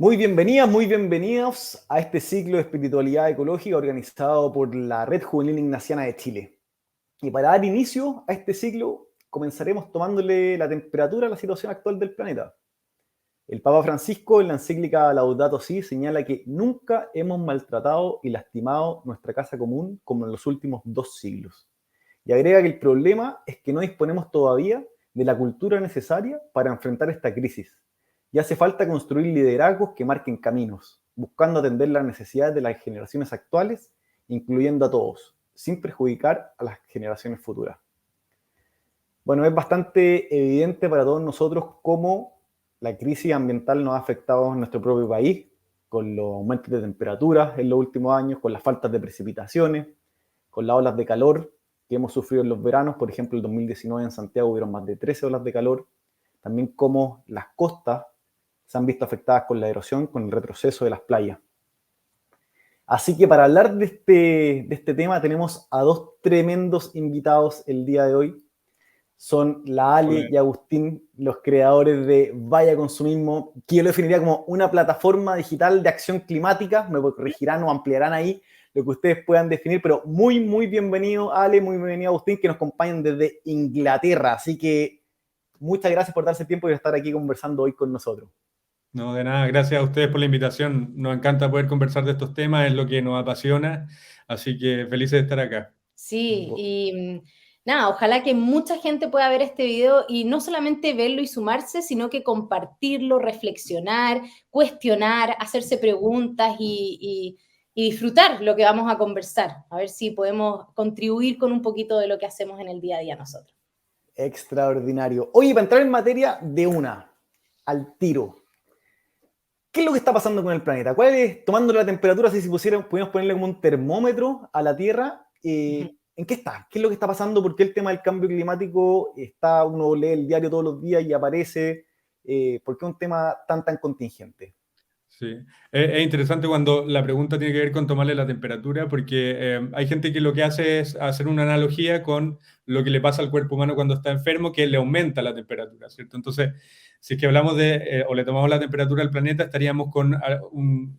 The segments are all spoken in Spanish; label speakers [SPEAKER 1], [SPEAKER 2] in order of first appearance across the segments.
[SPEAKER 1] Muy bienvenidas, muy bienvenidos a este ciclo de espiritualidad ecológica organizado por la Red Juvenil Ignaciana de Chile. Y para dar inicio a este ciclo, comenzaremos tomándole la temperatura a la situación actual del planeta. El Papa Francisco, en la encíclica Laudato Si, señala que nunca hemos maltratado y lastimado nuestra casa común como en los últimos 2 siglos. Y agrega que el problema es que no disponemos todavía de la cultura necesaria para enfrentar esta crisis. Y hace falta construir liderazgos que marquen caminos, buscando atender las necesidades de las generaciones actuales, incluyendo a todos, sin perjudicar a las generaciones futuras. Bueno, es bastante evidente para todos nosotros cómo la crisis ambiental nos ha afectado en nuestro propio país, con los aumentos de temperaturas en los últimos años, con las faltas de precipitaciones, con las olas de calor que hemos sufrido en los veranos. Por ejemplo, el 2019 en Santiago hubieron más de 13 olas de calor. También cómo las costas se han visto afectadas con la erosión, con el retroceso de las playas. Así que para hablar de este tema tenemos a dos tremendos invitados el día de hoy. Son la Ale y Agustín, los creadores de Vaya Consumismo, que yo lo definiría como una plataforma digital de acción climática. Me corregirán o ampliarán ahí lo que ustedes puedan definir, pero muy, muy bienvenido Ale, muy bienvenido Agustín, que nos acompañan desde Inglaterra. Así que muchas gracias por darse tiempo y estar aquí conversando hoy con nosotros.
[SPEAKER 2] No, de nada, gracias a ustedes por la invitación. Nos encanta poder conversar de estos temas, es lo que nos apasiona, así que felices de estar acá.
[SPEAKER 3] Sí, y nada, ojalá que mucha gente pueda ver este video y no solamente verlo y sumarse, sino que compartirlo, reflexionar, cuestionar, hacerse preguntas y disfrutar lo que vamos a conversar. A ver si podemos contribuir con un poquito de lo que hacemos en el día a día nosotros.
[SPEAKER 1] Extraordinario. Oye, para entrar en materia de una, al tiro. ¿Qué es lo que está pasando con el planeta? ¿Cuál es, tomando la temperatura, si pudiéramos ponerle como un termómetro a la Tierra, ¿en qué está? ¿Qué es lo que está pasando? ¿Por qué el tema del cambio climático está, uno lee el diario todos los días y aparece? ¿Por qué es un tema tan contingente?
[SPEAKER 2] Sí, es interesante cuando la pregunta tiene que ver con tomarle la temperatura, porque hay gente que lo que hace es hacer una analogía con lo que le pasa al cuerpo humano cuando está enfermo, que le aumenta la temperatura, ¿cierto? Entonces, si es que hablamos o le tomamos la temperatura al planeta, estaríamos con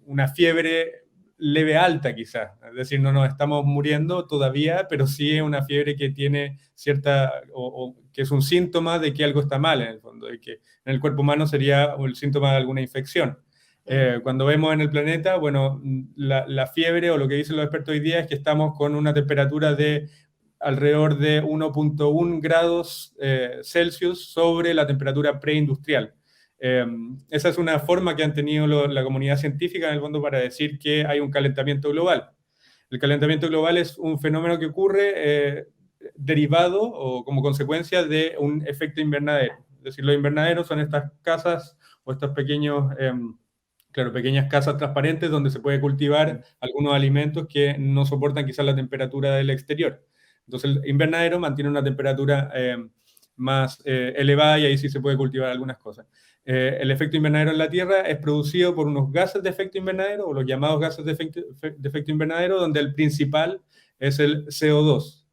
[SPEAKER 2] una fiebre leve alta quizás, es decir, no nos estamos muriendo todavía, pero sí es una fiebre que tiene cierta, o que es un síntoma de que algo está mal en el fondo, de que en el cuerpo humano sería el síntoma de alguna infección. Cuando vemos en el planeta, bueno, la fiebre o lo que dicen los expertos hoy día es que estamos con una temperatura de alrededor de 1.1 grados Celsius sobre la temperatura preindustrial. Esa es una forma que han tenido la comunidad científica en el fondo para decir que hay un calentamiento global. El calentamiento global es un fenómeno que ocurre derivado o como consecuencia de un efecto invernadero. Es decir, los invernaderos son estas casas o estos pequeños... Claro, pequeñas casas transparentes donde se puede cultivar algunos alimentos que no soportan quizás la temperatura del exterior. Entonces el invernadero mantiene una temperatura más elevada y ahí sí se puede cultivar algunas cosas. El efecto invernadero en la Tierra es producido por unos gases de efecto invernadero, o los llamados gases de efecto invernadero, donde el principal es el CO2,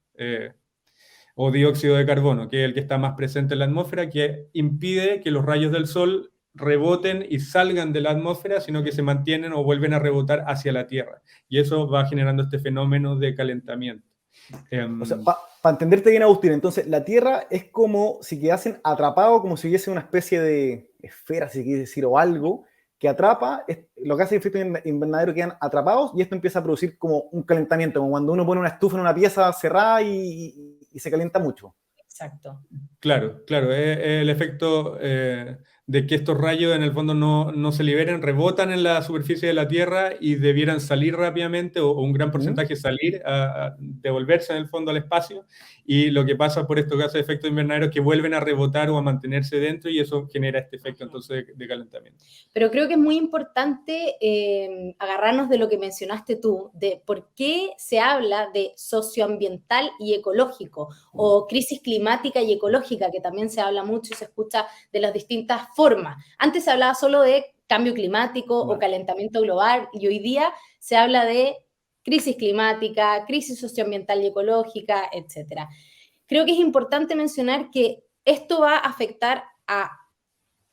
[SPEAKER 2] o dióxido de carbono, que es el que está más presente en la atmósfera, que impide que los rayos del sol reboten y salgan de la atmósfera, sino que se mantienen o vuelven a rebotar hacia la Tierra. Y eso va generando este fenómeno de calentamiento.
[SPEAKER 1] O sea, para entenderte bien, Agustín, entonces la Tierra es como si quedasen atrapados, como si hubiese una especie de esfera, si quieres decir, o algo que atrapa, los gases de efecto invernadero quedan atrapados y esto empieza a producir como un calentamiento, como cuando uno pone una estufa en una pieza cerrada y se calienta mucho.
[SPEAKER 3] Exacto.
[SPEAKER 2] Claro, claro, es el efecto de que estos rayos en el fondo no se liberen, rebotan en la superficie de la Tierra y debieran salir rápidamente o un gran porcentaje salir, a devolverse en el fondo al espacio, y lo que pasa por estos gases de efecto invernadero es que vuelven a rebotar o a mantenerse dentro y eso genera este efecto entonces de calentamiento.
[SPEAKER 3] Pero creo que es muy importante agarrarnos de lo que mencionaste tú, de por qué se habla de socioambiental y ecológico, o crisis climática y ecológica, que también se habla mucho y se escucha de las distintas formas. Antes se hablaba solo de cambio climático o calentamiento global, y hoy día se habla de crisis climática, crisis socioambiental y ecológica, etc. Creo que es importante mencionar que esto va a afectar a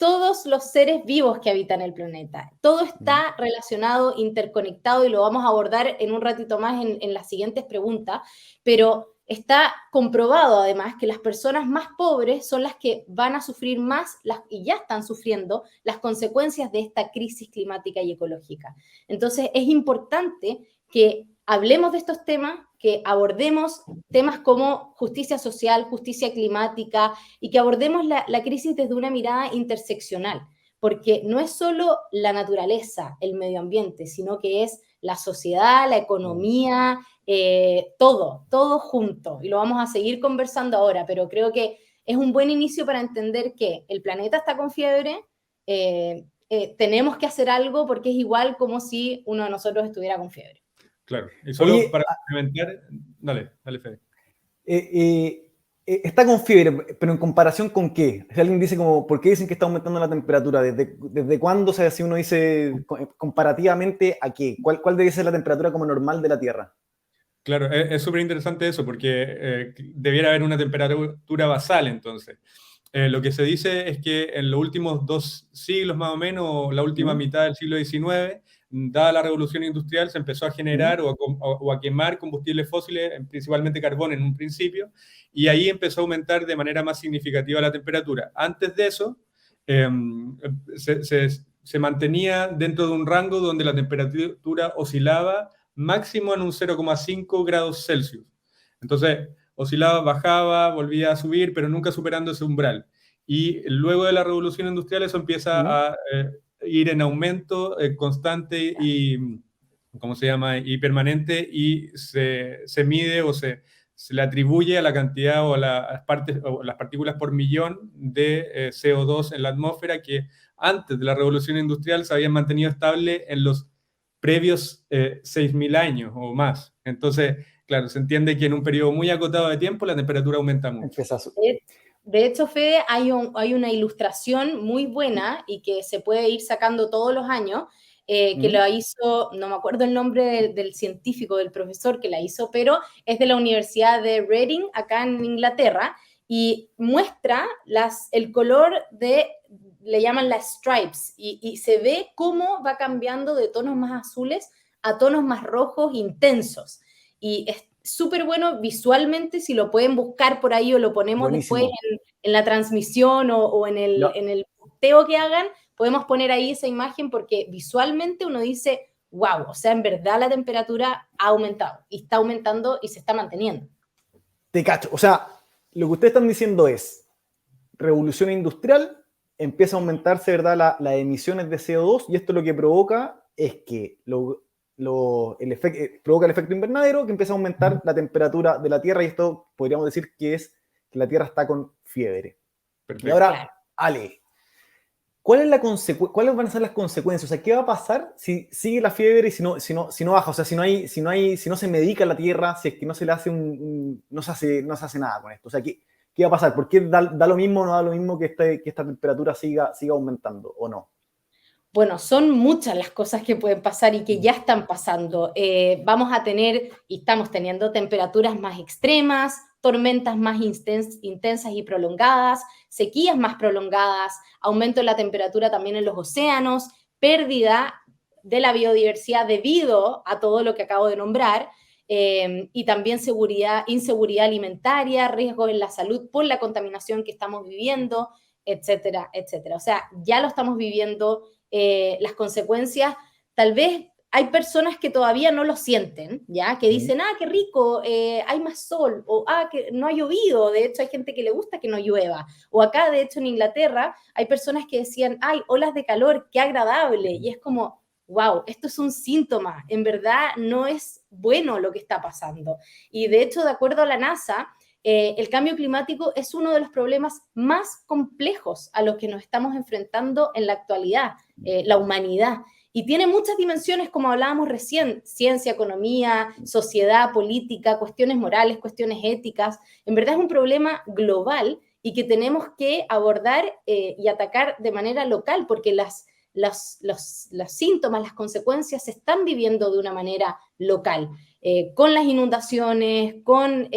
[SPEAKER 3] todos los seres vivos que habitan el planeta. Todo está relacionado, interconectado, y lo vamos a abordar en un ratito más en las siguientes preguntas, pero está comprobado además que las personas más pobres son las que van a sufrir más y ya están sufriendo las consecuencias de esta crisis climática y ecológica. Entonces es importante que hablemos de estos temas, que abordemos temas como justicia social, justicia climática, y que abordemos la crisis desde una mirada interseccional, porque no es solo la naturaleza, el medio ambiente, sino que es la sociedad, la economía, todo junto. Y lo vamos a seguir conversando ahora, pero creo que es un buen inicio para entender que el planeta está con fiebre, tenemos que hacer algo porque es igual como si uno de nosotros estuviera con fiebre.
[SPEAKER 2] Claro, y solo
[SPEAKER 1] Oye,
[SPEAKER 2] para complementar, dale, Fede.
[SPEAKER 1] Está con fiebre, pero ¿en comparación con qué? Si alguien dice como, ¿por qué dicen que está aumentando la temperatura? ¿Desde cuándo? O sea, si uno dice comparativamente a qué, ¿cuál debe ser la temperatura como normal de la Tierra?
[SPEAKER 2] Claro, es súper interesante eso, porque debiera haber una temperatura basal entonces. Lo que se dice es que en los últimos 2 siglos más o menos, o la última mitad del siglo XIX, dada la revolución industrial, se empezó a generar o a quemar combustibles fósiles, principalmente carbón en un principio, y ahí empezó a aumentar de manera más significativa la temperatura. Antes de eso, se mantenía dentro de un rango donde la temperatura oscilaba máximo en un 0,5 grados Celsius. Entonces, oscilaba, bajaba, volvía a subir, pero nunca superando ese umbral. Y luego de la revolución industrial eso empieza a ir en aumento constante y, ¿cómo se llama?, y permanente, y se mide o se le atribuye a la cantidad o a las partículas por millón de CO2 en la atmósfera, que antes de la revolución industrial se habían mantenido estable en los previos 6.000 años o más. Entonces, claro, se entiende que en un periodo muy acotado de tiempo la temperatura aumenta mucho.
[SPEAKER 3] De hecho, Fede, hay una ilustración muy buena y que se puede ir sacando todos los años, que lo hizo, no me acuerdo el nombre del científico, del profesor que la hizo, pero es de la Universidad de Reading, acá en Inglaterra, y muestra el color le llaman las stripes, y se ve cómo va cambiando de tonos más azules a tonos más rojos intensos. Y es súper bueno visualmente, si lo pueden buscar por ahí o lo ponemos después en la transmisión o en el posteo que hagan, podemos poner ahí esa imagen, porque visualmente uno dice, wow, o sea, en verdad la temperatura ha aumentado y está aumentando y se está manteniendo.
[SPEAKER 1] Te cacho, o sea, lo que ustedes están diciendo es, revolución industrial, empieza a aumentarse, ¿verdad?, las emisiones de CO2, y esto lo que provoca es que provoca el efecto invernadero, que empieza a aumentar la temperatura de la Tierra, y esto podríamos decir que es que la Tierra está con fiebre. Perfecto. Y ahora, Ale, ¿cuáles van a ser las consecuencias? O sea, ¿qué va a pasar si sigue la fiebre y si no baja? O sea, si no se medica la Tierra, si es que no se le hace no se hace nada con esto. O sea, ¿qué va a pasar? ¿Por qué da lo mismo o no da lo mismo que esta temperatura siga aumentando o no?
[SPEAKER 3] Bueno, son muchas las cosas que pueden pasar y que ya están pasando. Vamos a tener, y estamos teniendo, temperaturas más extremas, tormentas más intensas y prolongadas, sequías más prolongadas, aumento de la temperatura también en los océanos, pérdida de la biodiversidad debido a todo lo que acabo de nombrar, y también inseguridad alimentaria, riesgos en la salud por la contaminación que estamos viviendo, etcétera, etcétera. O sea, ya lo estamos viviendo. Las consecuencias, tal vez hay personas que todavía no lo sienten, ¿ya? Que dicen, qué rico, hay más sol, o que no ha llovido. De hecho, hay gente que le gusta que no llueva. O acá, de hecho, en Inglaterra, hay personas que decían, olas de calor, qué agradable. Y es como, wow, esto es un síntoma. En verdad, no es bueno lo que está pasando. Y de hecho, de acuerdo a la NASA, el cambio climático es uno de los problemas más complejos a los que nos estamos enfrentando en la actualidad, la humanidad. Y tiene muchas dimensiones, como hablábamos recién: ciencia, economía, sociedad, política, cuestiones morales, cuestiones éticas. En verdad es un problema global y que tenemos que abordar y atacar de manera local, porque los síntomas, las consecuencias se están viviendo de una manera local. Con las inundaciones, con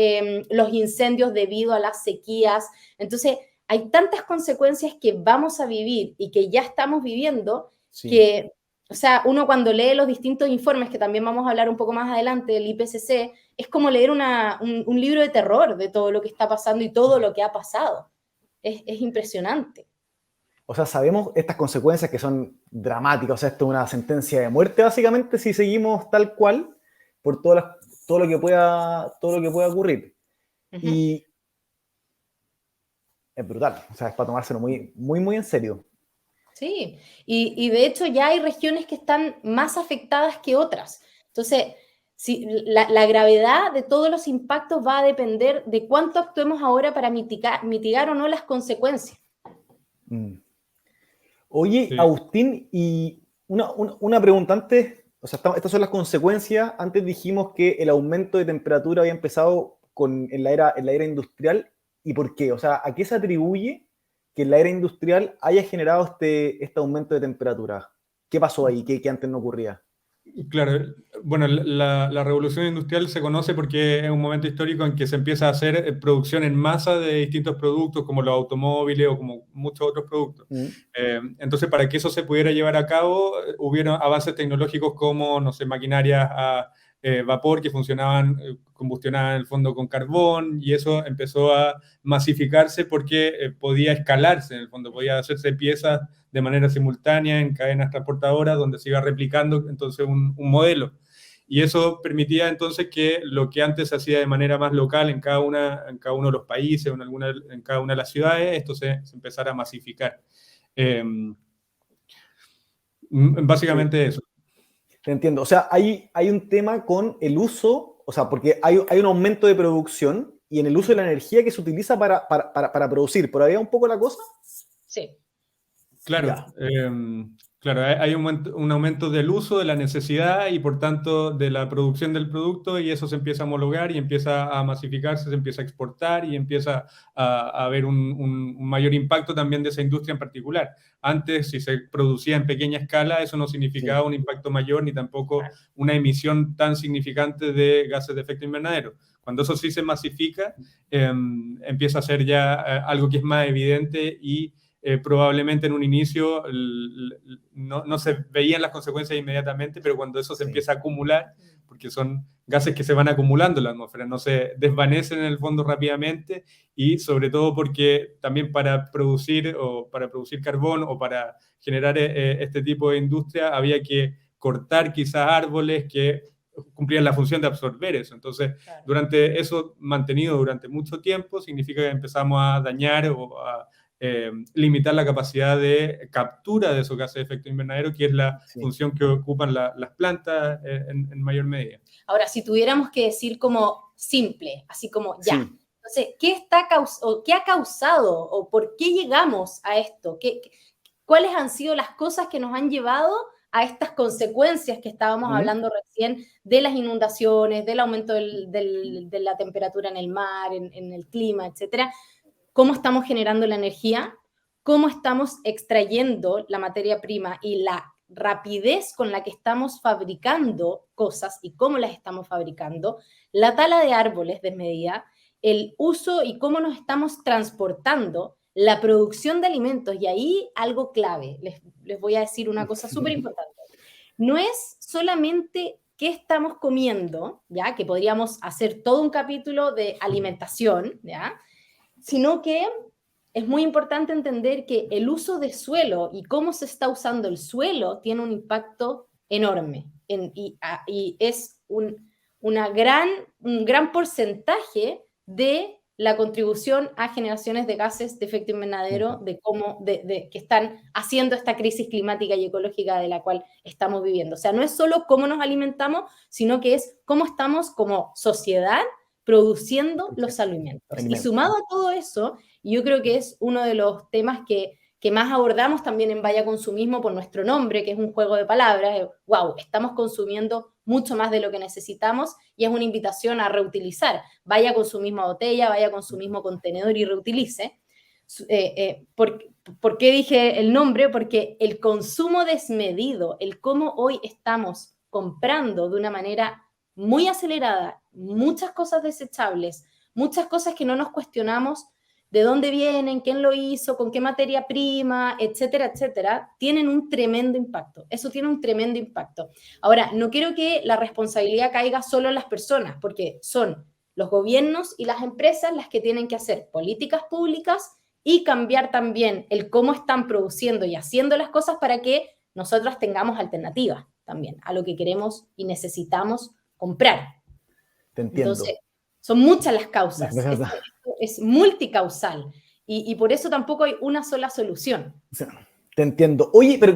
[SPEAKER 3] los incendios debido a las sequías. Entonces, hay tantas consecuencias que vamos a vivir y que ya estamos viviendo,
[SPEAKER 1] Sí.
[SPEAKER 3] que, o sea, uno cuando lee los distintos informes, que también vamos a hablar un poco más adelante del IPCC, es como leer un libro de terror de todo lo que está pasando y todo lo que ha pasado. Es impresionante.
[SPEAKER 1] O sea, sabemos estas consecuencias que son dramáticas. O sea, esto es una sentencia de muerte, básicamente, si seguimos tal cual, por todo lo que pueda ocurrir. Y es brutal. O sea, es para tomárselo muy, muy, muy en serio.
[SPEAKER 3] Sí, y de hecho ya hay regiones que están más afectadas que otras. Entonces, si, la gravedad de todos los impactos va a depender de cuánto actuemos ahora para mitigar o no las consecuencias.
[SPEAKER 1] Oye,
[SPEAKER 2] Sí.
[SPEAKER 1] Agustín, y una pregunta antes, o sea, estas son las consecuencias. Antes dijimos que el aumento de temperatura había empezado en la era industrial. ¿Y por qué? O sea, ¿a qué se atribuye que en la era industrial haya generado este aumento de temperatura? ¿Qué pasó ahí? ¿Qué antes no ocurría?
[SPEAKER 2] Claro, bueno, la revolución industrial se conoce porque es un momento histórico en que se empieza a hacer producción en masa de distintos productos, como los automóviles o como muchos otros productos. Entonces, para que eso se pudiera llevar a cabo, hubieron avances tecnológicos como, no sé, maquinarias a vapor que funcionaban, combustionaban en el fondo con carbón, y eso empezó a masificarse porque podía escalarse, en el fondo, podía hacerse piezas de manera simultánea en cadenas transportadoras donde se iba replicando entonces un modelo. Y eso permitía entonces que lo que antes se hacía de manera más local en cada uno de los países, en cada una de las ciudades, esto se empezara a masificar. Básicamente eso.
[SPEAKER 1] Te entiendo. O sea, hay un tema con el uso, o sea, porque hay un aumento de producción y en el uso de la energía que se utiliza para producir. ¿Por ahí va un poco la cosa?
[SPEAKER 3] Sí.
[SPEAKER 2] Claro, claro, hay un aumento del uso, de la necesidad y por tanto de la producción del producto, y eso se empieza a homologar y empieza a masificarse, se empieza a exportar y empieza a haber un mayor impacto también de esa industria en particular. Antes, si se producía en pequeña escala, eso no significaba un impacto mayor ni tampoco una emisión tan significante de gases de efecto invernadero. Cuando eso sí se masifica, empieza a ser ya algo que es más evidente y probablemente en un inicio no se veían las consecuencias inmediatamente, pero cuando eso se empieza a acumular, porque son gases que se van acumulando en la atmósfera, no se desvanecen en el fondo rápidamente, y sobre todo porque también para producir carbón o para generar este tipo de industria había que cortar quizás árboles que cumplían la función de absorber eso. Entonces, durante eso mantenido durante mucho tiempo, significa que empezamos a dañar o a limitar la capacidad de captura de esos gases de efecto invernadero, que es la función que ocupan las plantas en mayor medida.
[SPEAKER 3] Ahora, si tuviéramos que decir como simple, así como ya, entonces, ¿qué ha causado o por qué llegamos a esto? ¿Cuáles han sido las cosas que nos han llevado a estas consecuencias que estábamos hablando recién de las inundaciones, del aumento de la temperatura en el mar, en el clima, etcétera? ¿Cómo estamos generando la energía? ¿Cómo estamos extrayendo la materia prima y la rapidez con la que estamos fabricando cosas y cómo las estamos fabricando? La tala de árboles desmedida, el uso y cómo nos estamos transportando, la producción de alimentos. Y ahí algo clave, les voy a decir una cosa súper importante. No es solamente qué estamos comiendo, ¿ya? Que podríamos hacer todo un capítulo de alimentación, ¿ya? Sino que es muy importante entender que el uso de suelo y cómo se está usando el suelo tiene un impacto enorme y es un gran porcentaje de la contribución a generaciones de gases de efecto invernadero que están haciendo esta crisis climática y ecológica de la cual estamos viviendo. O sea, no es solo cómo nos alimentamos, sino que es cómo estamos como sociedad produciendo los alimentos. Y sumado a todo eso, yo creo que es uno de los temas que más abordamos también en Vaya Consumismo por nuestro nombre, que es un juego de palabras. Wow, estamos consumiendo mucho más de lo que necesitamos y es una invitación a reutilizar. Vaya consumismo a botella, vaya consumismo contenedor y reutilice. ¿Por qué dije el nombre? Porque el consumo desmedido, el cómo hoy estamos comprando de una manera muy acelerada, muchas cosas desechables, muchas cosas que no nos cuestionamos de dónde vienen, quién lo hizo, con qué materia prima, etcétera, etcétera, tienen un tremendo impacto. Eso tiene un tremendo impacto. Ahora, no quiero que la responsabilidad caiga solo en las personas, porque son los gobiernos y las empresas las que tienen que hacer políticas públicas y cambiar también el cómo están produciendo y haciendo las cosas para que nosotros tengamos alternativas también a lo que queremos y necesitamos comprar.
[SPEAKER 1] Te entiendo.
[SPEAKER 3] Entonces, son muchas las causas. Esto es multicausal y por eso tampoco hay una sola solución.
[SPEAKER 1] Te entiendo. Oye, pero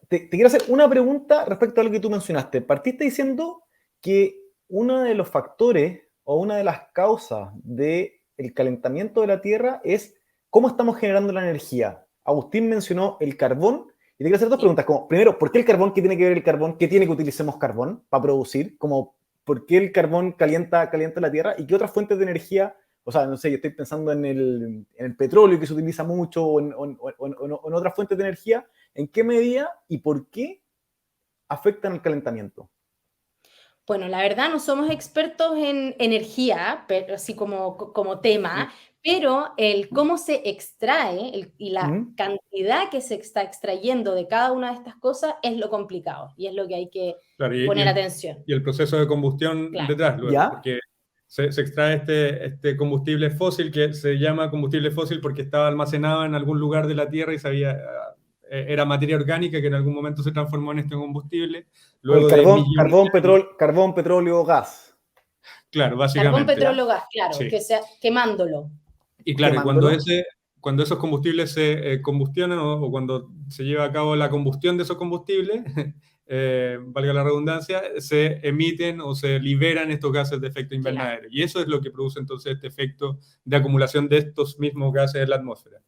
[SPEAKER 1] te quiero hacer una pregunta respecto a lo que tú mencionaste. Partiste diciendo que uno de los factores o una de las causas del calentamiento de la Tierra es cómo estamos generando la energía. Agustín mencionó el carbón. Y te quiero hacer dos preguntas. Como, primero, ¿por qué el carbón? ¿Qué tiene que ver el carbón? ¿Qué tiene que utilicemos carbón para producir? Como, ¿por qué el carbón calienta la Tierra? ¿Y qué otras fuentes de energía? O sea, no sé, yo estoy pensando en el petróleo que se utiliza mucho o en otras fuentes de energía. ¿En qué medida y por qué afectan el calentamiento?
[SPEAKER 3] Bueno, la verdad no somos expertos en energía, pero así como tema, pero el cómo se extrae y la cantidad que se está extrayendo de cada una de estas cosas es lo complicado y es lo que hay que poner atención.
[SPEAKER 2] Y el proceso de combustión detrás, luego, porque se extrae este combustible fósil que se llama combustible fósil porque estaba almacenado en algún lugar de la Tierra y era materia orgánica que en algún momento se transformó en este combustible. Luego
[SPEAKER 1] carbón, petróleo, gas.
[SPEAKER 2] Claro, básicamente.
[SPEAKER 3] Carbón, petróleo, gas, claro, sí.
[SPEAKER 2] Quemándolo. Y claro, cuando esos combustibles se combustionan o cuando se lleva a cabo la combustión de esos combustibles, valga la redundancia, se emiten o se liberan estos gases de efecto invernadero. Claro. Y eso es lo que produce entonces este efecto de acumulación de estos mismos gases en la atmósfera.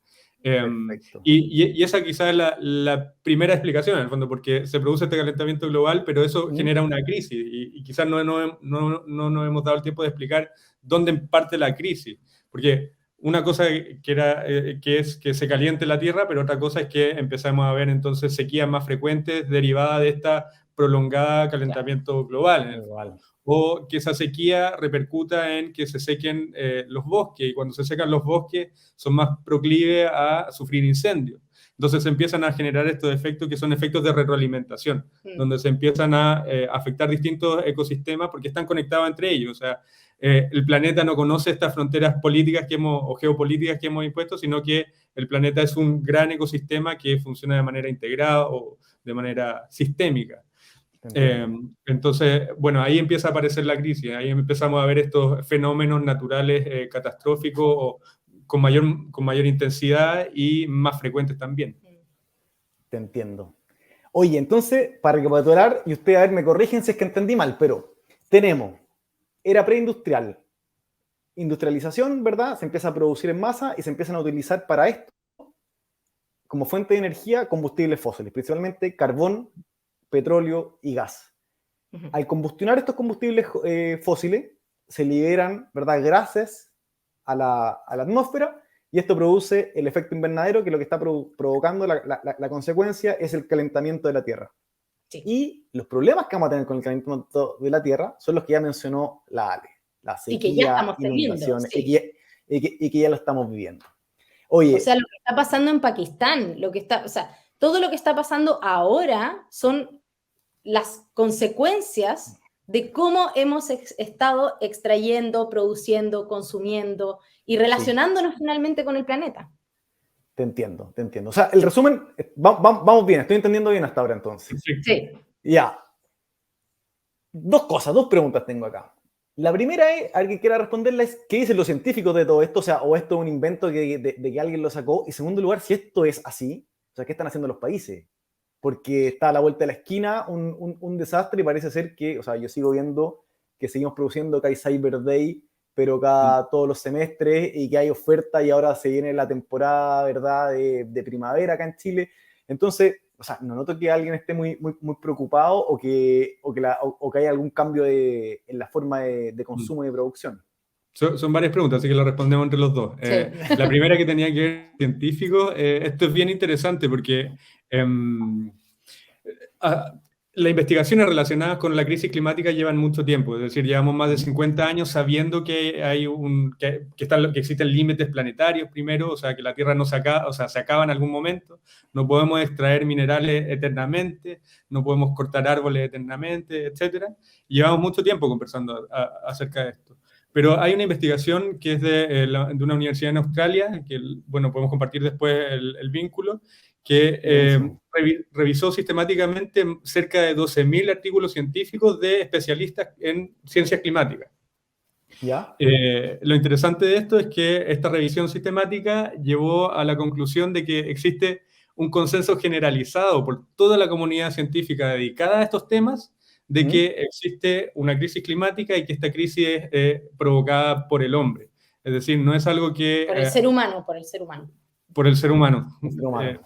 [SPEAKER 2] Y esa quizás es la primera explicación, en el fondo, porque se produce este calentamiento global, pero eso genera una crisis y quizás no nos hemos dado el tiempo de explicar dónde parte la crisis, porque una cosa que es que se caliente la Tierra, pero otra cosa es que empezamos a ver entonces sequías más frecuentes derivadas de esta prolongada calentamiento global, en el fondo. O que esa sequía repercuta en que se sequen los bosques, y cuando se secan los bosques son más proclives a sufrir incendios. Entonces se empiezan a generar estos efectos que son efectos de retroalimentación, donde se empiezan a afectar distintos ecosistemas porque están conectados entre ellos. O sea, el planeta no conoce estas fronteras políticas o geopolíticas que hemos impuesto, sino que el planeta es un gran ecosistema que funciona de manera integrada o de manera sistémica. Entonces, bueno, ahí empieza a aparecer la crisis, ahí empezamos a ver estos fenómenos naturales catastróficos o con mayor intensidad y más frecuentes también.
[SPEAKER 1] Te entiendo. Oye, entonces, para recapitular, y ustedes a ver, me corrigen si es que entendí mal, pero tenemos era preindustrial, industrialización, ¿verdad? Se empieza a producir en masa y se empiezan a utilizar para esto como fuente de energía combustibles fósiles, principalmente carbón, petróleo y gas. Al combustionar estos combustibles fósiles, se liberan, ¿verdad?, gases a la atmósfera y esto produce el efecto invernadero, que lo que está provocando la consecuencia es el calentamiento de la Tierra. Sí. Y los problemas que vamos a tener con el calentamiento de la Tierra son los que ya mencionó la Ale. La sequía, inundaciones, sí. y que ya lo estamos viviendo. Oye,
[SPEAKER 3] o sea, lo que está pasando en Pakistán, todo lo que está pasando ahora son las consecuencias de cómo hemos estado extrayendo, produciendo, consumiendo y relacionándonos finalmente con el planeta.
[SPEAKER 1] Te entiendo. O sea, el resumen, vamos bien, estoy entendiendo bien hasta ahora entonces.
[SPEAKER 3] Sí.
[SPEAKER 1] Ya. Dos preguntas tengo acá. La primera es, alguien quiera responderla, es ¿qué dicen los científicos de todo esto? O sea, o esto es un invento de que alguien lo sacó. Y en segundo lugar, si esto es así, o sea, ¿qué están haciendo los países? Porque está a la vuelta de la esquina un desastre y parece ser que, o sea, yo sigo viendo que seguimos produciendo que hay Cyber Day, pero cada todos los semestres y que hay oferta y ahora se viene la temporada, ¿verdad?, de primavera acá en Chile. Entonces, o sea, no noto que alguien esté muy preocupado o que haya algún cambio en la forma de consumo y de producción.
[SPEAKER 2] Son varias preguntas, así que las respondemos entre los dos. Sí. La primera que tenía que ver científico, esto es bien interesante porque las investigaciones relacionadas con la crisis climática llevan mucho tiempo, es decir, llevamos más de 50 años sabiendo que hay que existen límites planetarios primero, o sea, que la Tierra no se acaba, o sea, se acaba en algún momento, no podemos extraer minerales eternamente, no podemos cortar árboles eternamente, etc. Llevamos mucho tiempo conversando acerca de esto. Pero hay una investigación que es de una universidad en Australia, que, bueno, podemos compartir después el vínculo, que revisó sistemáticamente cerca de 12.000 artículos científicos de especialistas en ciencias climáticas.
[SPEAKER 1] ¿Ya?
[SPEAKER 2] Lo interesante de esto es que esta revisión sistemática llevó a la conclusión de que existe un consenso generalizado por toda la comunidad científica dedicada a estos temas de que existe una crisis climática y que esta crisis es provocada por el hombre. Es decir, no es algo que...
[SPEAKER 3] Por el ser humano, por el ser humano.
[SPEAKER 2] Por el ser humano.
[SPEAKER 1] El ser humano.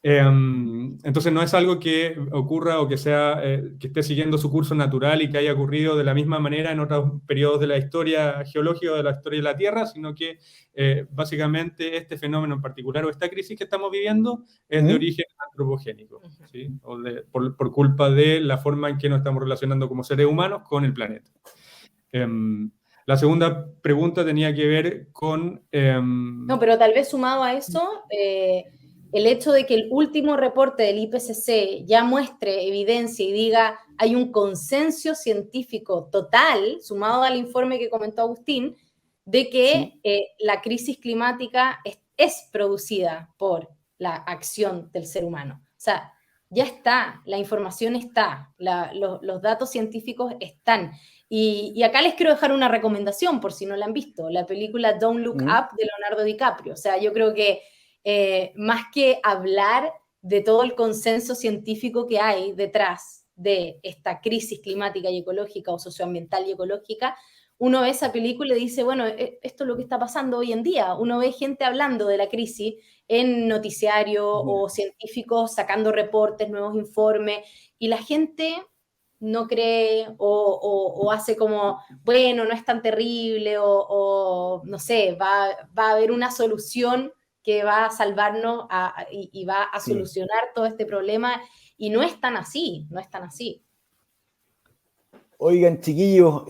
[SPEAKER 2] Entonces no es algo que ocurra o que sea que esté siguiendo su curso natural y que haya ocurrido de la misma manera en otros periodos de la historia geológica o de la historia de la Tierra, sino que básicamente este fenómeno en particular o esta crisis que estamos viviendo es de origen antropogénico, ¿sí? O por culpa de la forma en que nos estamos relacionando como seres humanos con el planeta. La segunda pregunta tenía que ver con...
[SPEAKER 3] No, pero tal vez sumado a eso... el hecho de que el último reporte del IPCC ya muestre evidencia y diga hay un consenso científico total, sumado al informe que comentó Agustín, de que la crisis climática es producida por la acción del ser humano. O sea, ya está, la información está, los datos científicos están. Y acá les quiero dejar una recomendación, por si no la han visto, la película Don't Look Up de Leonardo DiCaprio. O sea, yo creo que más que hablar de todo el consenso científico que hay detrás de esta crisis climática y ecológica o socioambiental y ecológica, uno ve esa película y dice, bueno, esto es lo que está pasando hoy en día. Uno ve gente hablando de la crisis en noticiario o científicos sacando reportes, nuevos informes, y la gente no cree o hace como, bueno, no es tan terrible o no sé, va a haber una solución que va a salvarnos y va a solucionar todo este problema, y no es tan así, no es tan así.
[SPEAKER 1] Oigan, chiquillos,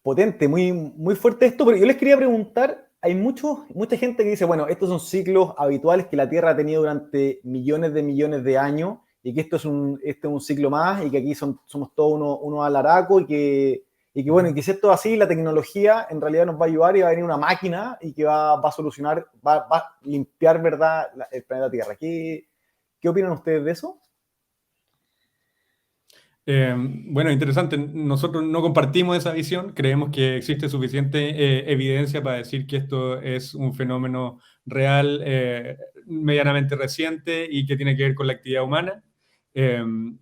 [SPEAKER 1] potente, muy, muy fuerte esto, pero yo les quería preguntar, hay mucha gente que dice, bueno, estos son ciclos habituales que la Tierra ha tenido durante millones de años, y que este es un ciclo más, y que aquí somos todos unos alaracos, y que bueno, y que si esto es así, la tecnología en realidad nos va a ayudar y va a venir una máquina y que va a solucionar, va a limpiar, ¿verdad?, el planeta Tierra. ¿Qué opinan ustedes de eso?
[SPEAKER 2] Bueno, interesante. Nosotros no compartimos esa visión. Creemos que existe suficiente evidencia para decir que esto es un fenómeno real, medianamente reciente y que tiene que ver con la actividad humana.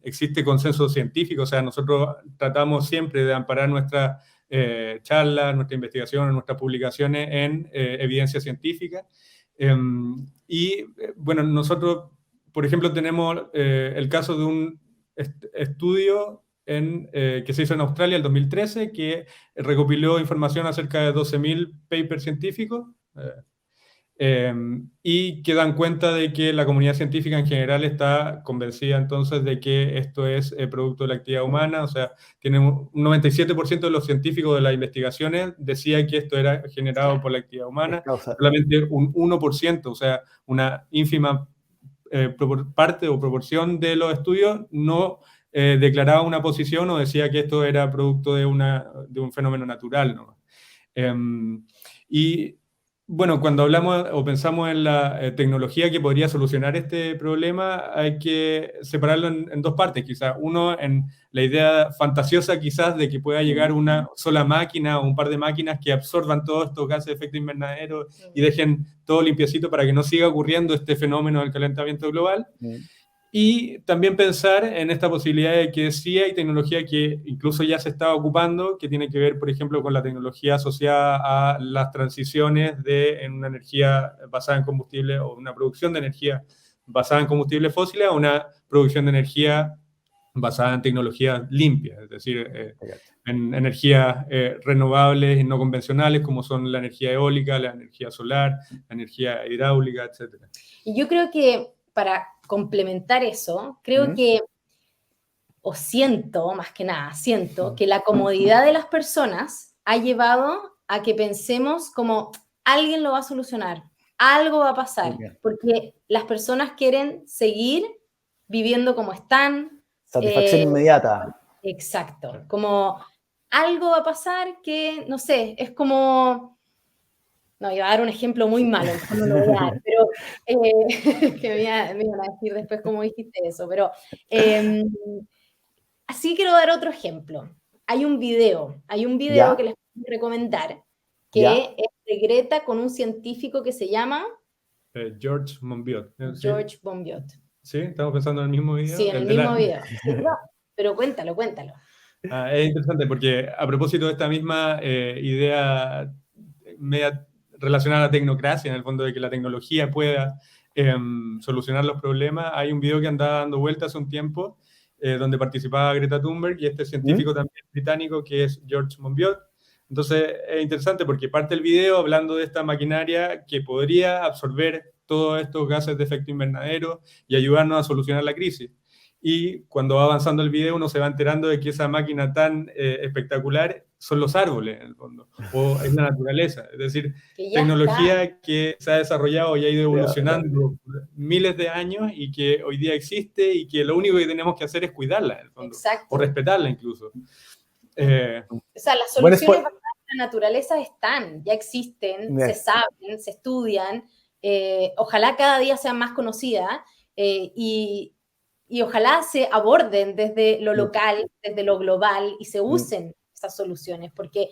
[SPEAKER 2] Existe consenso científico, o sea, nosotros tratamos siempre de amparar nuestras charlas, nuestra investigación, nuestras publicaciones en evidencia científica. Bueno, nosotros, por ejemplo, tenemos el caso de un estudio que se hizo en Australia en 2013, que recopiló información acerca de 12.000 papers científicos y que dan cuenta de que la comunidad científica en general está convencida entonces de que esto es producto de la actividad humana. O sea, tiene un 97% de los científicos de las investigaciones decían que esto era generado por la actividad humana, solamente un 1%, o sea, una ínfima parte o proporción de los estudios no declaraba una posición o decía que esto era producto de un fenómeno natural, ¿no? Y bueno, cuando hablamos o pensamos en la tecnología que podría solucionar este problema, hay que separarlo en dos partes, quizás. Uno, en la idea fantasiosa quizás de que pueda llegar una sola máquina o un par de máquinas que absorban todos estos gases de efecto invernadero y dejen todo limpiecito para que no siga ocurriendo este fenómeno del calentamiento global. Y también pensar en esta posibilidad de que sí hay tecnología que incluso ya se está ocupando, que tiene que ver, por ejemplo, con la tecnología asociada a las transiciones en una energía basada en combustible o una producción de energía basada en combustibles fósiles a una producción de energía basada en tecnologías limpias, es decir, en energías renovables y no convencionales, como son la energía eólica, la energía solar, la energía hidráulica, etc.
[SPEAKER 3] Y yo creo que para complementar eso, creo que o siento, más que nada, siento que la comodidad de las personas ha llevado a que pensemos como alguien lo va a solucionar, algo va a pasar, porque las personas quieren seguir viviendo como están.
[SPEAKER 1] Satisfacción inmediata.
[SPEAKER 3] Exacto, como algo va a pasar que, no sé, es como... No, iba a dar un ejemplo muy malo, mejor no lo voy a dar, pero que me iban a decir después cómo dijiste eso, pero así quiero dar otro ejemplo. Hay un video
[SPEAKER 1] ¿Ya?
[SPEAKER 3] que les puedo recomendar,
[SPEAKER 1] ¿Ya?
[SPEAKER 3] que es de Greta con un científico que se llama
[SPEAKER 2] George Monbiot. ¿Sí?
[SPEAKER 3] George Monbiot.
[SPEAKER 2] ¿Sí? ¿Estamos pensando en el mismo video?
[SPEAKER 3] Sí, en el mismo video. Sí, no, pero cuéntalo.
[SPEAKER 2] Es interesante porque a propósito de esta misma idea media relacionada a la tecnocracia, en el fondo de que la tecnología pueda solucionar los problemas, hay un video que andaba dando vueltas hace un tiempo donde participaba Greta Thunberg y este científico también británico que es George Monbiot. Entonces es interesante porque parte el video hablando de esta maquinaria que podría absorber todos estos gases de efecto invernadero y ayudarnos a solucionar la crisis. Y cuando va avanzando el video uno se va enterando de que esa máquina tan espectacular son los árboles, en el fondo, o es la naturaleza. Es decir, tecnología que se ha desarrollado y ha ido evolucionando por miles de años y que hoy día existe y que lo único que tenemos que hacer es cuidarla, en el fondo, o respetarla incluso.
[SPEAKER 3] O sea, las soluciones basadas en la naturaleza están, ya existen, se saben, se estudian, ojalá cada día sean más conocidas y ojalá se aborden desde lo local, desde lo global y se usen esas soluciones, porque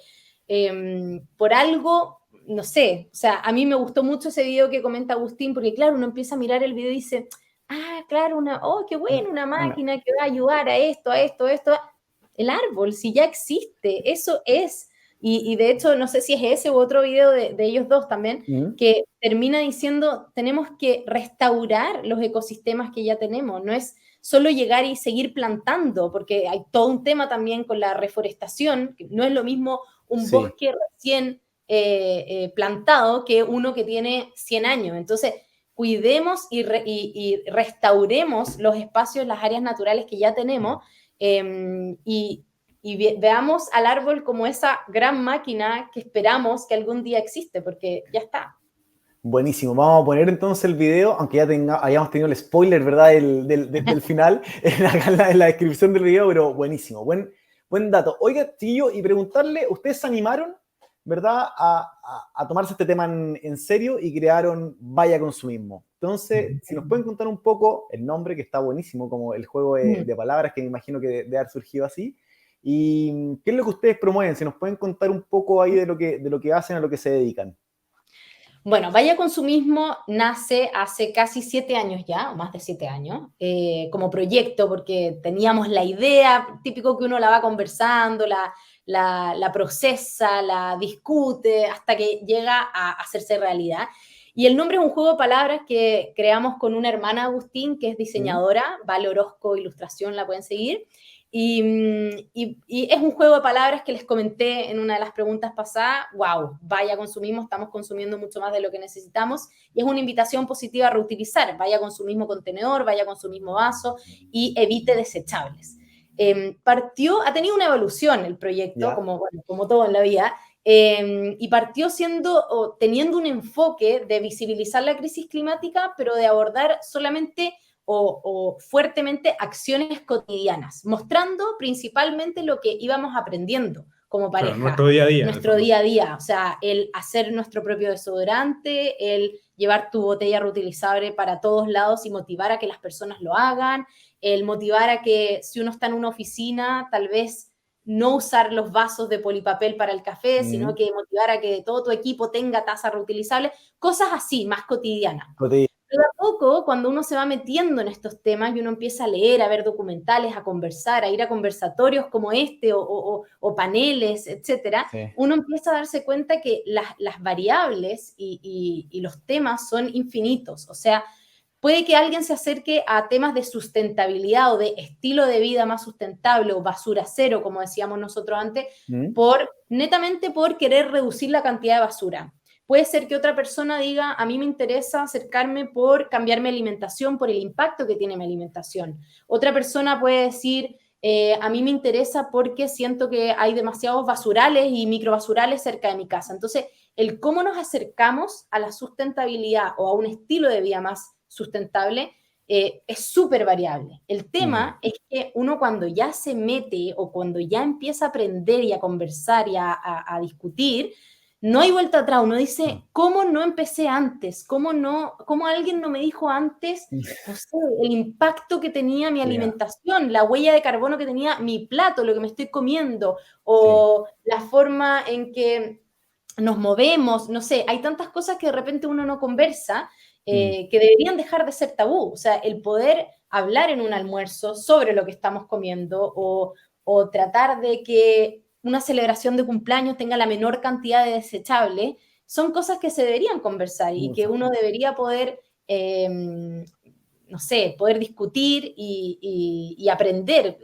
[SPEAKER 3] por algo, no sé, o sea, a mí me gustó mucho ese video que comenta Agustín, porque claro, uno empieza a mirar el video y dice, ah, claro, qué bueno, una máquina que va a ayudar a esto. El árbol, si ya existe, eso es. Y de hecho, no sé si es ese u otro video de ellos dos también, que termina diciendo, tenemos que restaurar los ecosistemas que ya tenemos, no es solo llegar y seguir plantando, porque hay todo un tema también con la reforestación, que no es lo mismo un bosque recién plantado que uno que tiene 100 años. Entonces, cuidemos y restauremos los espacios, las áreas naturales que ya tenemos, y veamos al árbol como esa gran máquina que esperamos que algún día existe, porque ya está.
[SPEAKER 1] Buenísimo, vamos a poner entonces el video, aunque ya hayamos tenido el spoiler, ¿verdad? Del final en la descripción del video, pero buenísimo, buen dato. Oiga, tío, y preguntarle, ¿ustedes se animaron, ¿verdad? A tomarse este tema en serio y crearon Vaya Consumismo? Entonces, si nos pueden contar un poco el nombre, que está buenísimo, como el juego de palabras, que me imagino que debe haber surgido así, y qué es lo que ustedes promueven, si nos pueden contar un poco ahí de lo que hacen, a lo que se dedican.
[SPEAKER 3] Bueno, Vaya Consumismo nace hace casi 7 años ya, o más de 7 años, como proyecto, porque teníamos la idea, típico que uno la va conversando, la procesa, la discute, hasta que llega a hacerse realidad. Y el nombre es un juego de palabras que creamos con una hermana, Agustín, que es diseñadora, Vale Orozco Ilustración, la pueden seguir. Y es un juego de palabras que les comenté en una de las preguntas pasadas. Wow, Vaya Consumismo, estamos consumiendo mucho más de lo que necesitamos y es una invitación positiva a reutilizar. Vaya Consumismo contenedor, Vaya Consumismo vaso y evite desechables. Ha tenido una evolución el proyecto, como todo en la vida, y partió teniendo un enfoque de visibilizar la crisis climática, pero de abordar solamente o fuertemente acciones cotidianas, mostrando principalmente lo que íbamos aprendiendo como pareja.
[SPEAKER 2] Claro, nuestro día a día.
[SPEAKER 3] Nuestro día a día, o sea, el hacer nuestro propio desodorante, el llevar tu botella reutilizable para todos lados y motivar a que las personas lo hagan, el motivar a que si uno está en una oficina, tal vez no usar los vasos de polipapel para el café, sino que motivar a que todo tu equipo tenga taza reutilizable, cosas así, más cotidianas. Pero a poco, cuando uno se va metiendo en estos temas y uno empieza a leer, a ver documentales, a conversar, a ir a conversatorios como este o paneles, etcétera, uno empieza a darse cuenta que las variables y los temas son infinitos. O sea, puede que alguien se acerque a temas de sustentabilidad o de estilo de vida más sustentable o basura cero, como decíamos nosotros antes, netamente por querer reducir la cantidad de basura. Puede ser que otra persona diga, a mí me interesa acercarme por cambiar mi alimentación, por el impacto que tiene mi alimentación. Otra persona puede decir, a mí me interesa porque siento que hay demasiados basurales y microbasurales cerca de mi casa. Entonces, el cómo nos acercamos a la sustentabilidad o a un estilo de vida más sustentable es súper variable. El tema es que uno cuando ya se mete o cuando ya empieza a aprender y a conversar y a discutir, no hay vuelta atrás. Uno dice, ¿cómo no empecé antes? ¿Cómo alguien no me dijo antes, no sé, el impacto que tenía mi alimentación, la huella de carbono que tenía mi plato, lo que me estoy comiendo, o la forma en que nos movemos, no sé, hay tantas cosas que de repente uno no conversa, que deberían dejar de ser tabú. O sea, el poder hablar en un almuerzo sobre lo que estamos comiendo o tratar de que una celebración de cumpleaños tenga la menor cantidad de desechables, son cosas que se deberían conversar y que uno debería poder, no sé, poder discutir y aprender.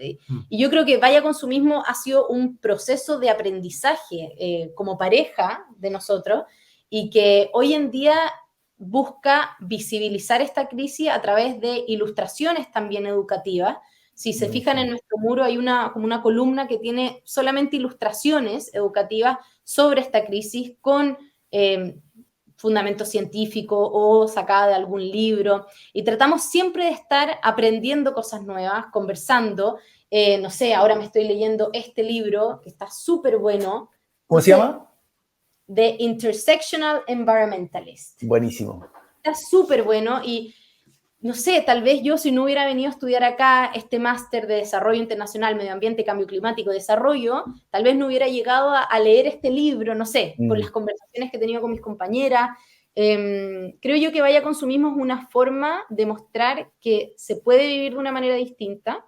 [SPEAKER 3] Y yo creo que Vaya Consumismo ha sido un proceso de aprendizaje como pareja de nosotros y que hoy en día busca visibilizar esta crisis a través de ilustraciones también educativas. Si se fijan en nuestro muro hay como una columna que tiene solamente ilustraciones educativas sobre esta crisis con fundamento científico o sacada de algún libro. Y tratamos siempre de estar aprendiendo cosas nuevas, conversando. No sé, ahora me estoy leyendo este libro que está súper bueno.
[SPEAKER 1] ¿Cómo se llama?
[SPEAKER 3] The Intersectional Environmentalist.
[SPEAKER 1] Buenísimo.
[SPEAKER 3] Está súper bueno y no sé, tal vez yo si no hubiera venido a estudiar acá este máster de Desarrollo Internacional, Medio Ambiente, Cambio Climático y Desarrollo, tal vez no hubiera llegado a leer este libro, no sé, con las conversaciones que he tenido con mis compañeras. Creo yo que Vaya Consumismo es una forma de mostrar que se puede vivir de una manera distinta,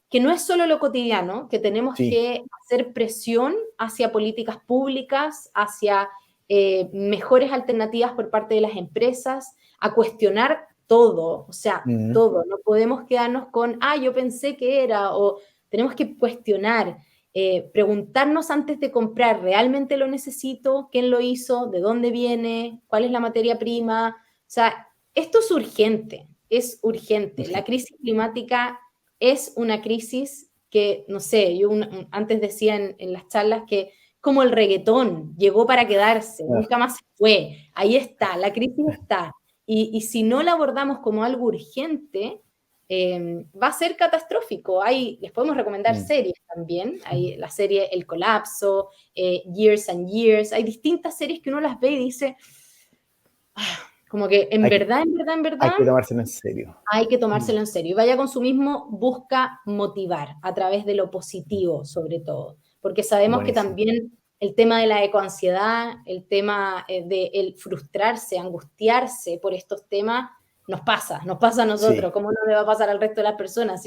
[SPEAKER 3] que no es solo lo cotidiano, que tenemos que hacer presión hacia políticas públicas, hacia mejores alternativas por parte de las empresas, a cuestionar todo, o sea, todo. No podemos quedarnos con, yo pensé que era, o tenemos que cuestionar, preguntarnos antes de comprar, ¿realmente lo necesito? ¿Quién lo hizo? ¿De dónde viene? ¿Cuál es la materia prima? O sea, esto es urgente, es urgente. La crisis climática es una crisis que, no sé, yo antes decía en las charlas que como el reggaetón, llegó para quedarse, nunca más se fue, ahí está, la crisis está. Y si no la abordamos como algo urgente, va a ser catastrófico. Les podemos recomendar series también. Hay la serie El Colapso, Years and Years. Hay distintas series que uno las ve y dice, como que en verdad.
[SPEAKER 1] Hay que tomárselo en serio.
[SPEAKER 3] Hay que tomárselo en serio. Y Vaya Consumismo busca motivar a través de lo positivo, sobre todo. Porque sabemos que también el tema de la ecoansiedad, el tema de el frustrarse, angustiarse por estos temas, nos pasa a nosotros. ¿Cómo no le va a pasar al resto de las personas?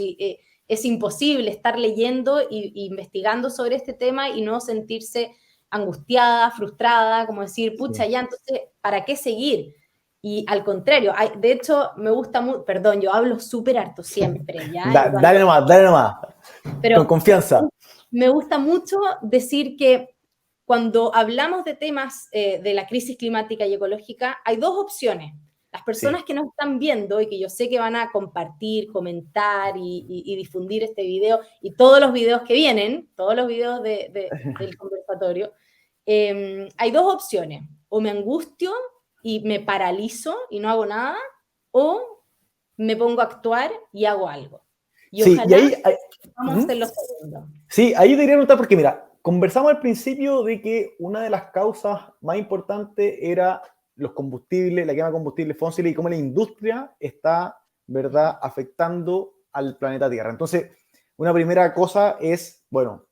[SPEAKER 3] Es imposible estar leyendo e investigando sobre este tema y no sentirse angustiada, frustrada, como decir, pucha, ya, entonces, ¿para qué seguir? Y al contrario, de hecho, me gusta mucho, perdón, yo hablo súper harto siempre, ¿ya?
[SPEAKER 1] Dale nomás,
[SPEAKER 3] pero
[SPEAKER 1] con confianza.
[SPEAKER 3] Me gusta mucho decir que cuando hablamos de temas de la crisis climática y ecológica, hay dos opciones. Las personas que nos están viendo y que yo sé que van a compartir, comentar y difundir este video y todos los videos que vienen, todos los videos del conversatorio, hay dos opciones. O me angustio y me paralizo y no hago nada, o me pongo a actuar y hago algo. Y ojalá vamos a hacer lo segundo.
[SPEAKER 1] Sí, ahí debería notar porque, mira, conversamos al principio de que una de las causas más importantes era los combustibles, la quema de combustibles fósiles y cómo la industria está, ¿verdad?, afectando al planeta Tierra. Entonces, una primera cosa es, bueno,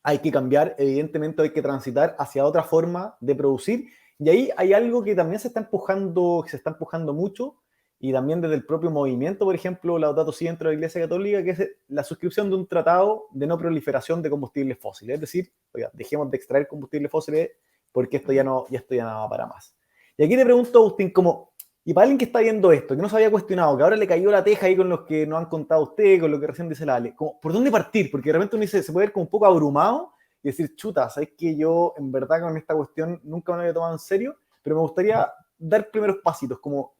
[SPEAKER 1] hay que cambiar, evidentemente hay que transitar hacia otra forma de producir. Y ahí hay algo que también se está empujando mucho, y también desde el propio movimiento, por ejemplo, Laudato Si dentro de la Iglesia Católica, que es la suscripción de un tratado de no proliferación de combustibles fósiles. Es decir, oiga, dejemos de extraer combustibles fósiles porque esto ya no va para más. Y aquí te pregunto, Agustín, y para alguien que está viendo esto, que no se había cuestionado, que ahora le cayó la teja ahí con los que nos han contado ustedes, con lo que recién dice la Ale, ¿por dónde partir? Porque de repente uno se puede ver como un poco abrumado y decir, chuta, ¿sabes que yo en verdad con esta cuestión nunca me había tomado en serio? Pero me gustaría dar primeros pasitos, como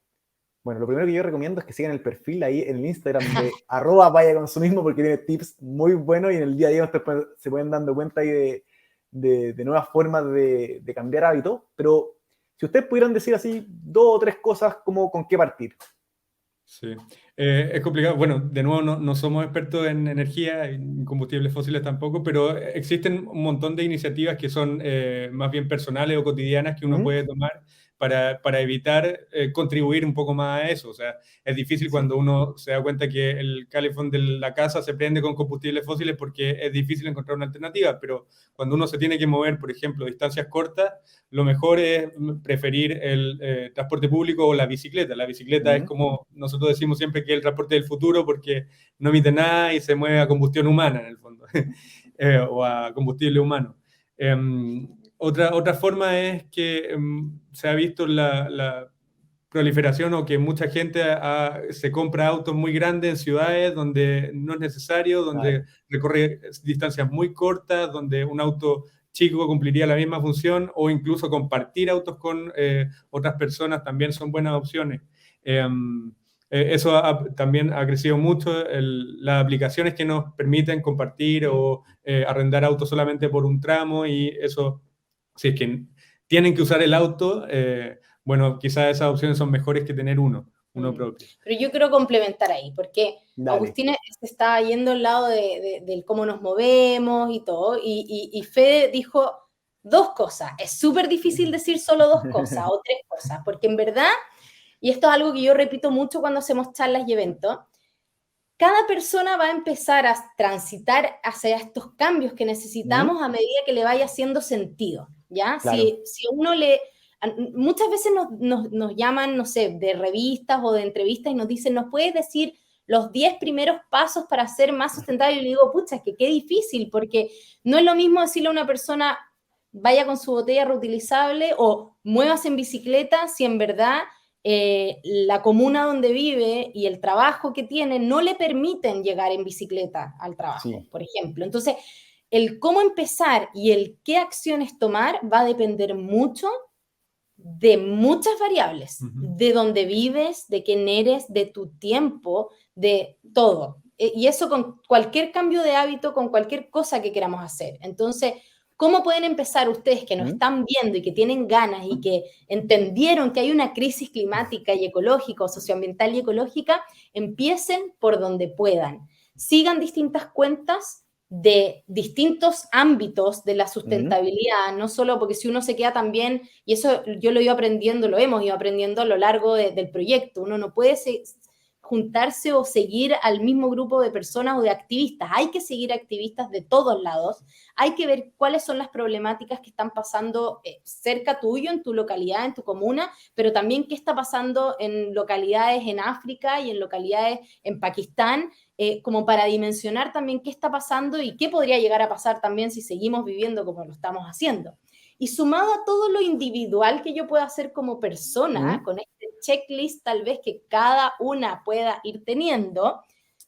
[SPEAKER 1] Bueno, lo primero que yo recomiendo es que sigan el perfil ahí en el Instagram de @vayaconsumismo porque tiene tips muy buenos y en el día a día ustedes se pueden dando cuenta ahí de nuevas formas de cambiar hábitos. Pero si ustedes pudieran decir así 2 o 3 cosas como con qué partir.
[SPEAKER 2] Sí, es complicado. Bueno, de nuevo, no somos expertos en energía, en combustibles fósiles tampoco, pero existen un montón de iniciativas que son más bien personales o cotidianas que uno puede tomar para evitar contribuir un poco más a eso. O sea, es difícil cuando uno se da cuenta que el calefón de la casa se prende con combustibles fósiles porque es difícil encontrar una alternativa, pero cuando uno se tiene que mover, por ejemplo, distancias cortas, lo mejor es preferir el transporte público o la bicicleta. La bicicleta es como nosotros decimos siempre que es el transporte del futuro porque no emite nada y se mueve a combustión humana en el fondo, o a combustible humano. Otra forma es que se ha visto la proliferación o que mucha gente se compra autos muy grandes en ciudades donde no es necesario, donde recorre distancias muy cortas, donde un auto chico cumpliría la misma función, o incluso compartir autos con otras personas también son buenas opciones. Eso también ha crecido mucho, las aplicaciones que nos permiten compartir o arrendar autos solamente por un tramo, y eso, si es que tienen que usar el auto, bueno, quizás esas opciones son mejores que tener uno propio.
[SPEAKER 3] Pero yo quiero complementar ahí, porque
[SPEAKER 1] Dale.
[SPEAKER 3] Agustín se está yendo al lado del cómo nos movemos y todo, y Fede dijo 2 cosas. Es súper difícil decir solo 2 cosas o 3 cosas, porque en verdad, y esto es algo que yo repito mucho cuando hacemos charlas y eventos, cada persona va a empezar a transitar hacia estos cambios que necesitamos a medida que le vaya haciendo sentido, ¿ya?
[SPEAKER 1] Claro.
[SPEAKER 3] Si uno muchas veces nos llaman, no sé, de revistas o de entrevistas y nos dicen, ¿nos puedes decir los 10 primeros pasos para ser más sustentable? Y le digo, pucha, es que qué difícil, porque no es lo mismo decirle a una persona, vaya con su botella reutilizable o muévase en bicicleta, si en verdad la comuna donde vive y el trabajo que tiene no le permiten llegar en bicicleta al trabajo, por ejemplo. Entonces, el cómo empezar y el qué acciones tomar va a depender mucho de muchas variables, de dónde vives, de quién eres, de tu tiempo, de todo. Y eso con cualquier cambio de hábito, con cualquier cosa que queramos hacer. Entonces, ¿cómo pueden empezar ustedes que nos están viendo y que tienen ganas y que entendieron que hay una crisis climática y ecológica, o socioambiental y ecológica? Empiecen por donde puedan. Sigan distintas cuentas de distintos ámbitos de la sustentabilidad, no solo porque si uno se queda también, y eso yo lo lo hemos ido aprendiendo a lo largo del proyecto, uno no puede juntarse o seguir al mismo grupo de personas o de activistas, hay que seguir activistas de todos lados, hay que ver cuáles son las problemáticas que están pasando cerca tuyo, en tu localidad, en tu comuna, pero también qué está pasando en localidades en África y en localidades en Pakistán, como para dimensionar también qué está pasando y qué podría llegar a pasar también si seguimos viviendo como lo estamos haciendo. Y sumado a todo lo individual que yo pueda hacer como persona, con este checklist tal vez que cada una pueda ir teniendo,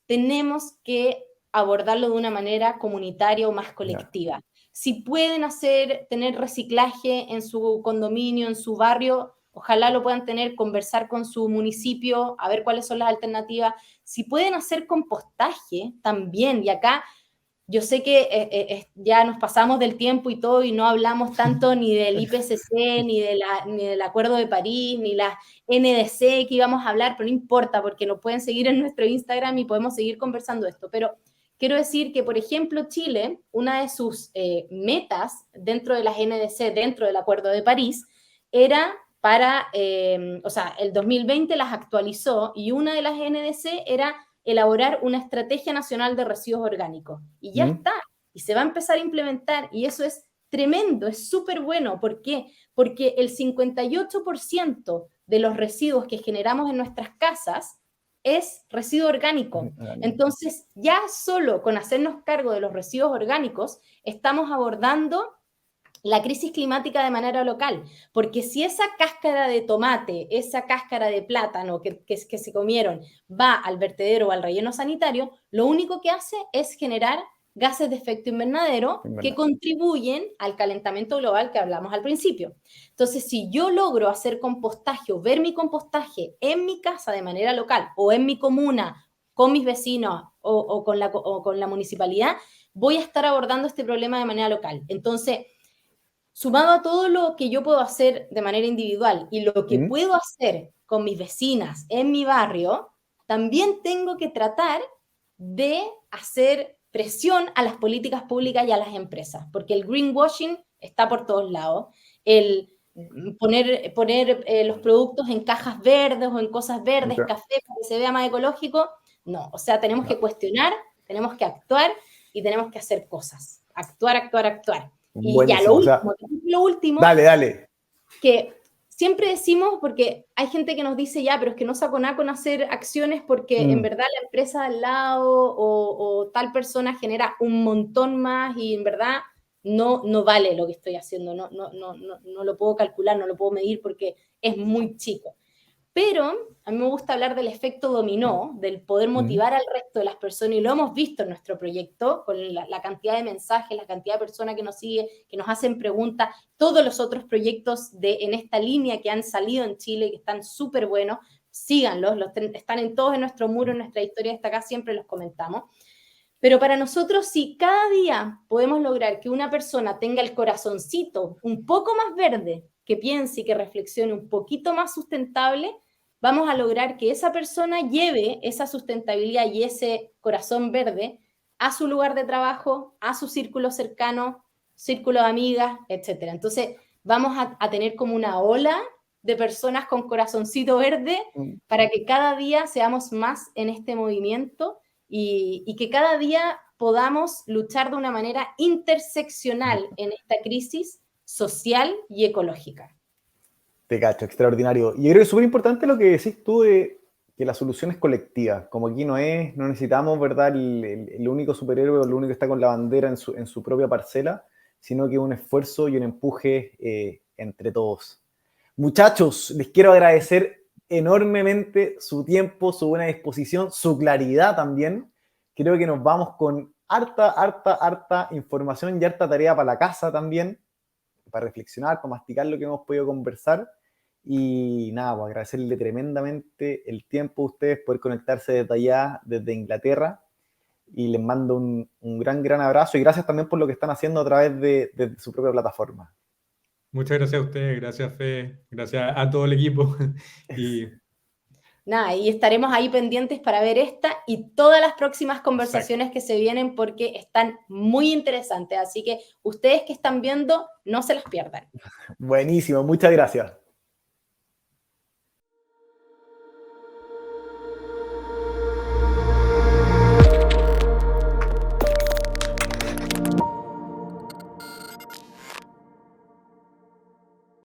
[SPEAKER 3] tenemos que abordarlo de una manera comunitaria o más colectiva. Si pueden tener reciclaje en su condominio, en su barrio, ojalá lo puedan tener, conversar con su municipio, a ver cuáles son las alternativas. Si pueden hacer compostaje también, y acá yo sé que ya nos pasamos del tiempo y todo y no hablamos tanto ni del IPCC, ni del Acuerdo de París, ni la NDC que íbamos a hablar, pero no importa porque lo pueden seguir en nuestro Instagram y podemos seguir conversando esto. Pero quiero decir que, por ejemplo, Chile, una de sus metas dentro de las NDC, dentro del Acuerdo de París, era para, o sea, el 2020 las actualizó y una de las NDC era elaborar una estrategia nacional de residuos orgánicos. Y ya está, y se va a empezar a implementar, y eso es tremendo, es súper bueno. ¿Por qué? Porque el 58% de los residuos que generamos en nuestras casas es residuo orgánico. Entonces, ya solo con hacernos cargo de los residuos orgánicos, estamos abordando la crisis climática de manera local, porque si esa cáscara de tomate, esa cáscara de plátano que se comieron va al vertedero o al relleno sanitario, lo único que hace es generar gases de efecto invernadero que contribuyen al calentamiento global que hablamos al principio. Entonces, si yo logro hacer compostaje o ver mi compostaje en mi casa de manera local o en mi comuna, con mis vecinos o con la municipalidad, voy a estar abordando este problema de manera local. Entonces, sumado a todo lo que yo puedo hacer de manera individual y lo que puedo hacer con mis vecinas en mi barrio, también tengo que tratar de hacer presión a las políticas públicas y a las empresas, porque el greenwashing está por todos lados, el poner los productos en cajas verdes o en cosas verdes, café, para que se vea más ecológico, no, o sea, tenemos que cuestionar, tenemos que actuar y tenemos que hacer cosas, actuar. Y
[SPEAKER 1] buenísimo,
[SPEAKER 3] ya lo último,
[SPEAKER 1] dale.
[SPEAKER 3] Que siempre decimos, porque hay gente que nos dice, ya, pero es que no saco nada con hacer acciones porque en verdad la empresa al lado o tal persona genera un montón más y en verdad no vale lo que estoy haciendo, no lo puedo calcular, no lo puedo medir porque es muy chico. Pero a mí me gusta hablar del efecto dominó, del poder motivar al resto de las personas, y lo hemos visto en nuestro proyecto, con la cantidad de mensajes, la cantidad de personas que nos siguen, que nos hacen preguntas, todos los otros proyectos en esta línea que han salido en Chile, que están súper buenos, síganlos, están en todos en nuestro muro, en nuestra historia hasta acá, siempre los comentamos. Pero para nosotros, si cada día podemos lograr que una persona tenga el corazoncito un poco más verde, que piense y que reflexione un poquito más sustentable, vamos a lograr que esa persona lleve esa sustentabilidad y ese corazón verde a su lugar de trabajo, a su círculo cercano, círculo de amigas, etc. Entonces, vamos a tener como una ola de personas con corazoncito verde para que cada día seamos más en este movimiento y que cada día podamos luchar de una manera interseccional en esta crisis social y ecológica.
[SPEAKER 1] Te cacho, extraordinario. Y yo creo que es súper importante lo que decís tú de que la solución es colectiva. Como aquí no necesitamos, ¿verdad?, el único superhéroe o el único que está con la bandera en su propia parcela, sino que un esfuerzo y un empuje entre todos. Muchachos, les quiero agradecer enormemente su tiempo, su buena disposición, su claridad también. Creo que nos vamos con harta información y harta tarea para la casa también, para reflexionar, para masticar lo que hemos podido conversar. Y nada, pues agradecerle tremendamente el tiempo a ustedes, poder conectarse desde allá, desde Inglaterra. Y les mando un gran abrazo y gracias también por lo que están haciendo a través de su propia plataforma.
[SPEAKER 2] Muchas gracias a ustedes, gracias Fe, gracias a todo el equipo.
[SPEAKER 3] Nada, y estaremos ahí pendientes para ver esta y todas las próximas conversaciones que se vienen porque están muy interesantes. Así que ustedes que están viendo, no se las pierdan.
[SPEAKER 1] Buenísimo, muchas gracias.